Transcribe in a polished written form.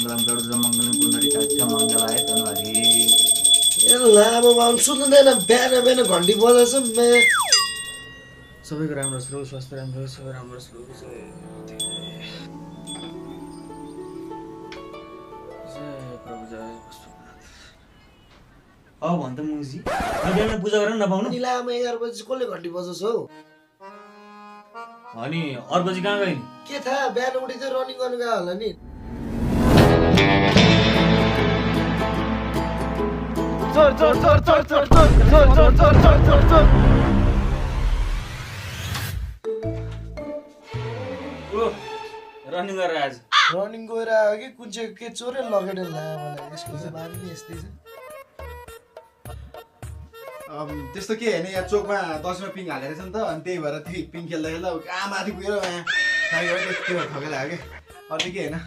मङ्गलम गरुडमङ्गलम पुण्डरीकाक्ष मङ्गलाय तनहरि। ए लामो बाहुन सुन्दैन बिहान बिहान घन्टी बजाउँछ मे सबैको राम्रो होस्, स्वास्थ्य राम्रो होस्, सबै राम्रो होस्। अब भन्छ मुजी बिहान पूजा गरेर नपाउनु नि लामो 11 बजी कसले घन्टी बजाउँछ हौ? अनि 8 बजी कहाँ गयो नि? के थाहा बिहान उठि चाहिँ रनिङ गर्नु गयो होला नि। चोर चोर चोर चोर चोर चोर चोर चोर चोर चोर चोर चोर ओ रनिङ गरेर आज रनिङ गएर आयो कि कुन चाहिँ के चोरे लगेर लामोलाई यसको चाहिँ बानी नै यस्तै छ। त्यस्तो के होइन यहाँ चोकमा 10मा पिङ हालेर छ नि त अनि त्यही भएर त्यही पिङ खेल्दा खेल्दा कहाँ माथि पुगेर यहाँ ठगेर त्यो ठगेर लाग्यो कि अरू के होइन।